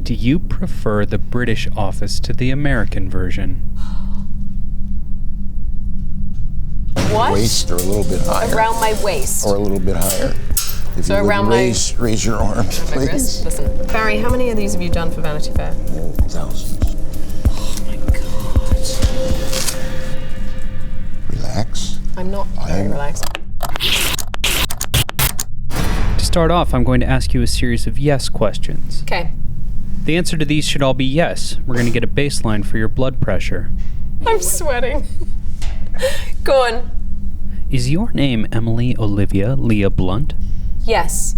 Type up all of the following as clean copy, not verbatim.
Do you prefer the British office to the American version? What? Waist or a little bit higher. Around my waist. Or a little bit higher. If So you would around raise your arms, my please. wrist. Listen, Barry, how many of these have you done for Vanity Fair? Thousands. Oh my God. Relax. I'm not very relaxed. To start off, I'm going to ask you a series of yes questions. Okay. The answer to these should all be yes. We're going to get a baseline for your blood pressure. I'm sweating. Go on. Is your name Emily Olivia Leah Blunt? Yes.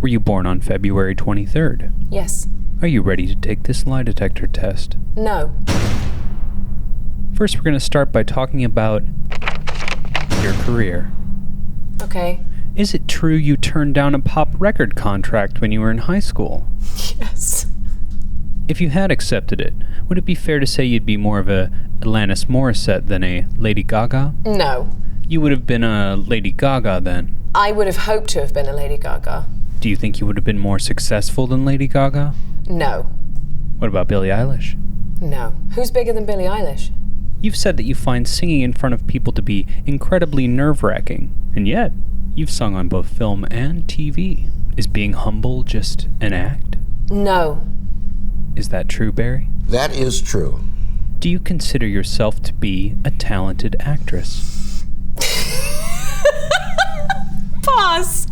Were you born on February 23rd? Yes. Are you ready to take this lie detector test? No. First, we're going to start by talking about your career. Okay. Is it true you turned down a pop record contract when you were in high school? Yes. If you had accepted it, would it be fair to say you'd be more of a Alanis Morissette than a Lady Gaga? No. You would have been a Lady Gaga then. I would have hoped to have been a Lady Gaga. Do you think you would have been more successful than Lady Gaga? No. What about Billie Eilish? No. Who's bigger than Billie Eilish? You've said that you find singing in front of people to be incredibly nerve-wracking, and yet, you've sung on both film and TV. Is being humble just an act? No. Is that true, Barry? That is true. Do you consider yourself to be a talented actress? Pause.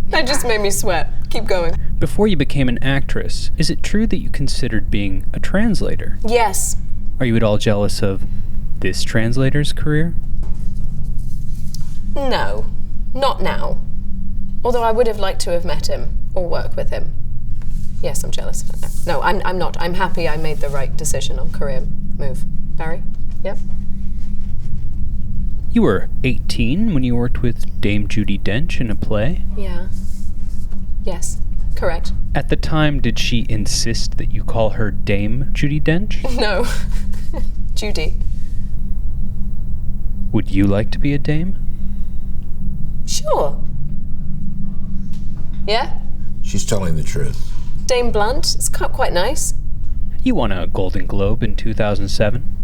That just made me sweat. Keep going. Before you became an actress, is it true that you considered being a translator? Yes. Are you at all jealous of this translator's career? No. Not now. Although I would have liked to have met him or work with him. Yes, I'm jealous of it. No, I'm not. I'm happy I made the right decision on career move. Barry? Yep. You were 18 when you worked with Dame Judi Dench in a play? Yeah. Yes. Correct. At the time, did she insist that you call her Dame Judi Dench? No. Judy. Would you like to be a dame? Sure. Yeah? She's telling the truth. Dame Blunt. It's quite nice. You won a Golden Globe in 2007.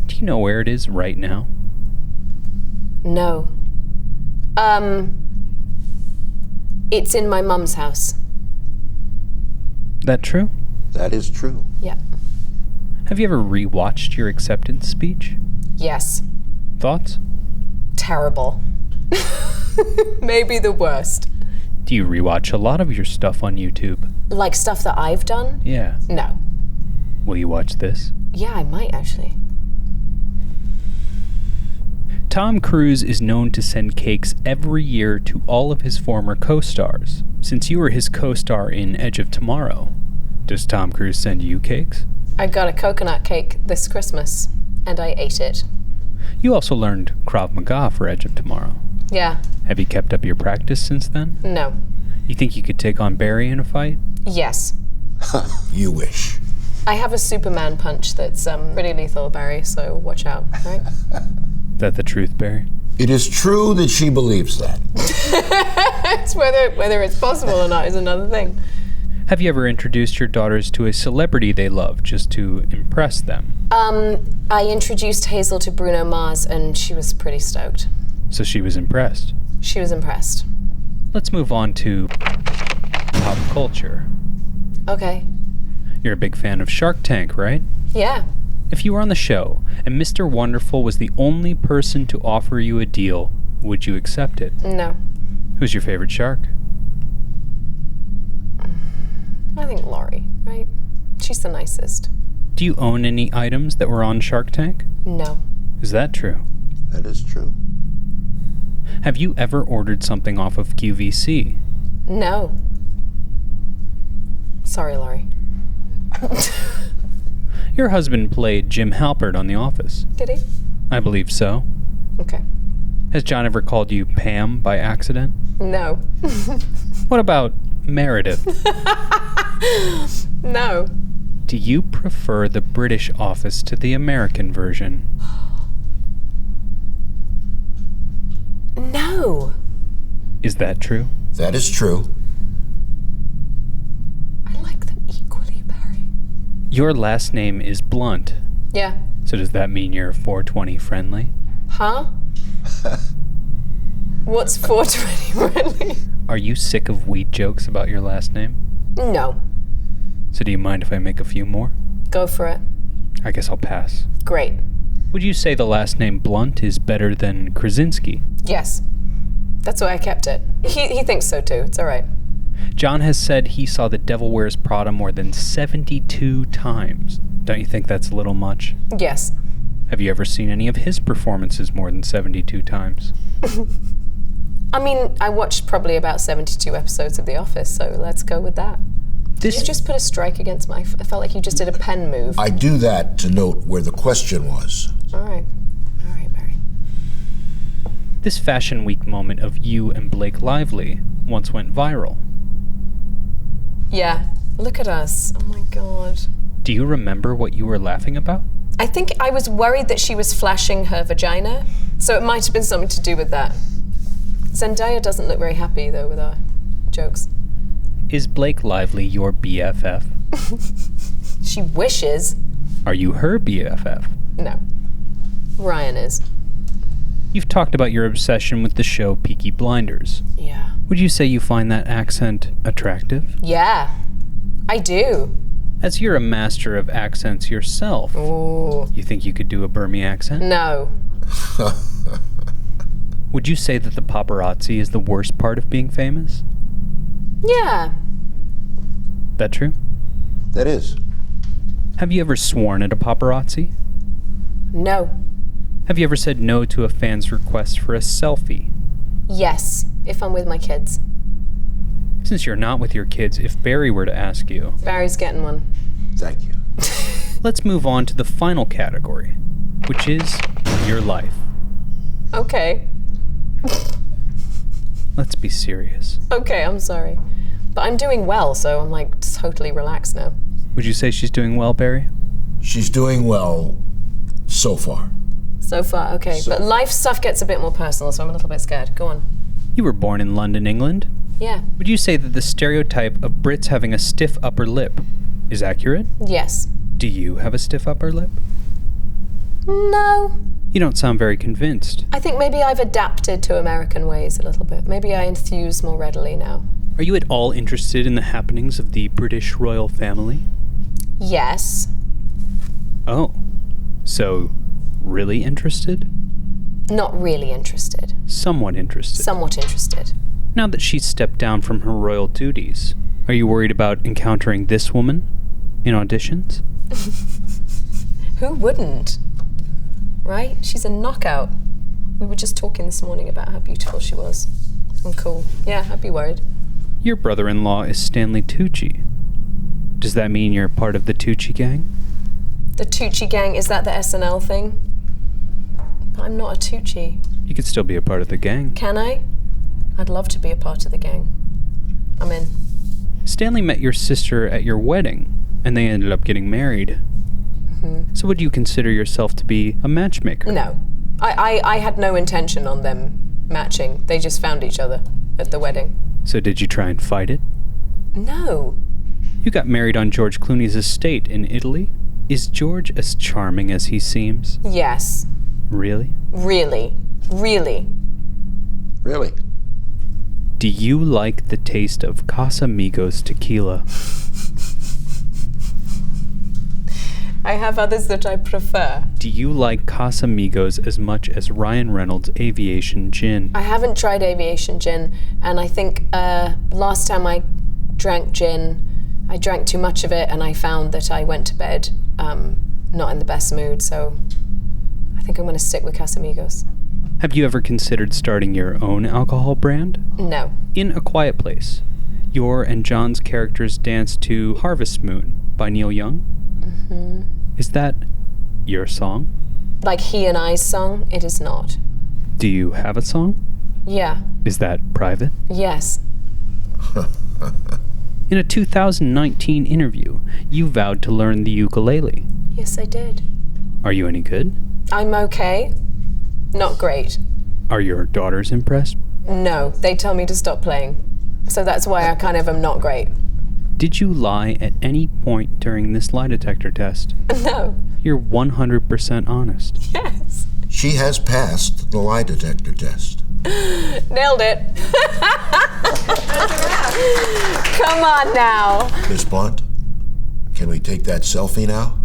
Do you know where it is right now? No. It's in my mum's house. That true? That is true. Yeah. Have you ever re-watched your acceptance speech? Yes. Thoughts? Terrible. Maybe the worst. Do you rewatch a lot of your stuff on YouTube? Like stuff that I've done? Yeah. No. Will you watch this? Yeah, I might actually. Tom Cruise is known to send cakes every year to all of his former co-stars. Since you were his co-star in Edge of Tomorrow, does Tom Cruise send you cakes? I got a coconut cake this Christmas, and I ate it. You also learned Krav Maga for Edge of Tomorrow. Yeah. Have you kept up your practice since then? No. You think you could take on Barry in a fight? Yes. You wish. I have a Superman punch that's pretty lethal, Barry, so watch out, right? Is that the truth, Barry? It is true that she believes that. It's whether it's possible or not is another thing. Have you ever introduced your daughters to a celebrity they love just to impress them? I introduced Hazel to Bruno Mars, and she was pretty stoked. So she was impressed. She was impressed. Let's move on to pop culture. Okay. You're a big fan of Shark Tank, right? Yeah. If you were on the show and Mr. Wonderful was the only person to offer you a deal, would you accept it? No. Who's your favorite shark? I think Laurie, right? She's the nicest. Do you own any items that were on Shark Tank? No. Is that true? That is true. Have you ever ordered something off of QVC? No. Sorry, Laurie. Your husband played Jim Halpert on The Office. Did he? I believe so. Okay. Has John ever called you Pam by accident? No. What about Meredith? No. Do you prefer the British office to the American version? No. Is that true? That is true. I like them equally, Barry. Your last name is Blunt. Yeah. So does that mean you're 420 friendly? Huh? What's 420 friendly? Are you sick of weed jokes about your last name? No. So do you mind if I make a few more? Go for it. I guess I'll pass. Great. Would you say the last name Blunt is better than Krasinski? Yes. That's why I kept it. He thinks so too. It's all right. John has said he saw The Devil Wears Prada more than 72 times. Don't you think that's a little much? Yes. Have you ever seen any of his performances more than 72 times? I mean, I watched probably about 72 episodes of The Office, so let's go with that. Did you just put a strike against my... I felt like you just did a pen move. I do that to note where the question was. All right, Barry. This Fashion Week moment of you and Blake Lively once went viral. Yeah, look at us. Oh my God. Do you remember what you were laughing about? I think I was worried that she was flashing her vagina, so it might have been something to do with that. Zendaya doesn't look very happy, though, with our jokes. Is Blake Lively your BFF? She wishes. Are you her BFF? No. Ryan is. You've talked about your obsession with the show Peaky Blinders. Yeah. Would you say you find that accent attractive? Yeah, I do. As you're a master of accents yourself, Ooh. you think you could do a Burmese accent? No. Would you say that the paparazzi is the worst part of being famous? Yeah. That true? That is. Have you ever sworn at a paparazzi? No. Have you ever said no to a fan's request for a selfie? Yes, if I'm with my kids. Since you're not with your kids, if Barry were to ask you... Barry's getting one. Thank you. Let's move on to the final category, which is your life. Okay. Let's be serious. Okay, I'm sorry. But I'm doing well, so I'm like totally relaxed now. Would you say she's doing well, Barry? She's doing well so far. So far, okay. But life stuff gets a bit more personal, so I'm a little bit scared. Go on. You were born in London, England. Yeah. Would you say that the stereotype of Brits having a stiff upper lip is accurate? Yes. Do you have a stiff upper lip? No. You don't sound very convinced. I think maybe I've adapted to American ways a little bit. Maybe I enthuse more readily now. Are you at all interested in the happenings of the British royal family? Yes. Oh. So, really interested? Not really interested. Somewhat interested. Somewhat interested. Now that she's stepped down from her royal duties, are you worried about encountering this woman in auditions? Who wouldn't? Right? She's a knockout. We were just talking this morning about how beautiful she was. And cool. Yeah, I'd be worried. Your brother-in-law is Stanley Tucci. Does that mean you're part of the Tucci Gang? The Tucci Gang, is that the SNL thing? But I'm not a Tucci. You could still be a part of the gang. Can I? I'd love to be a part of the gang. I'm in. Stanley met your sister at your wedding, and they ended up getting married. Mm-hmm. So would you consider yourself to be a matchmaker? No. I had no intention on them matching. They just found each other at the wedding. So did you try and fight it? No. You got married on George Clooney's estate in Italy. Is George as charming as he seems? Yes. Really? Really. Really. Really? Do you like the taste of Casamigos tequila? I have others that I prefer. Do you like Casamigos as much as Ryan Reynolds' Aviation Gin? I haven't tried Aviation Gin, and I think last time I drank gin, I drank too much of it, and I found that I went to bed not in the best mood, so I think I'm going to stick with Casamigos. Have you ever considered starting your own alcohol brand? No. In A Quiet Place, your and John's characters dance to Harvest Moon by Neil Young. Mm-hmm. Is that your song? Like he and I's song? It is not. Do you have a song? Yeah. Is that private? Yes. In a 2019 interview, you vowed to learn the ukulele. Yes, I did. Are you any good? I'm okay. Not great. Are your daughters impressed? No, they tell me to stop playing. So that's why I kind of am not great. Did you lie at any point during this lie detector test? No. You're 100% honest. Yes. She has passed the lie detector test. Nailed it. Come on now. Miss Blunt, can we take that selfie now?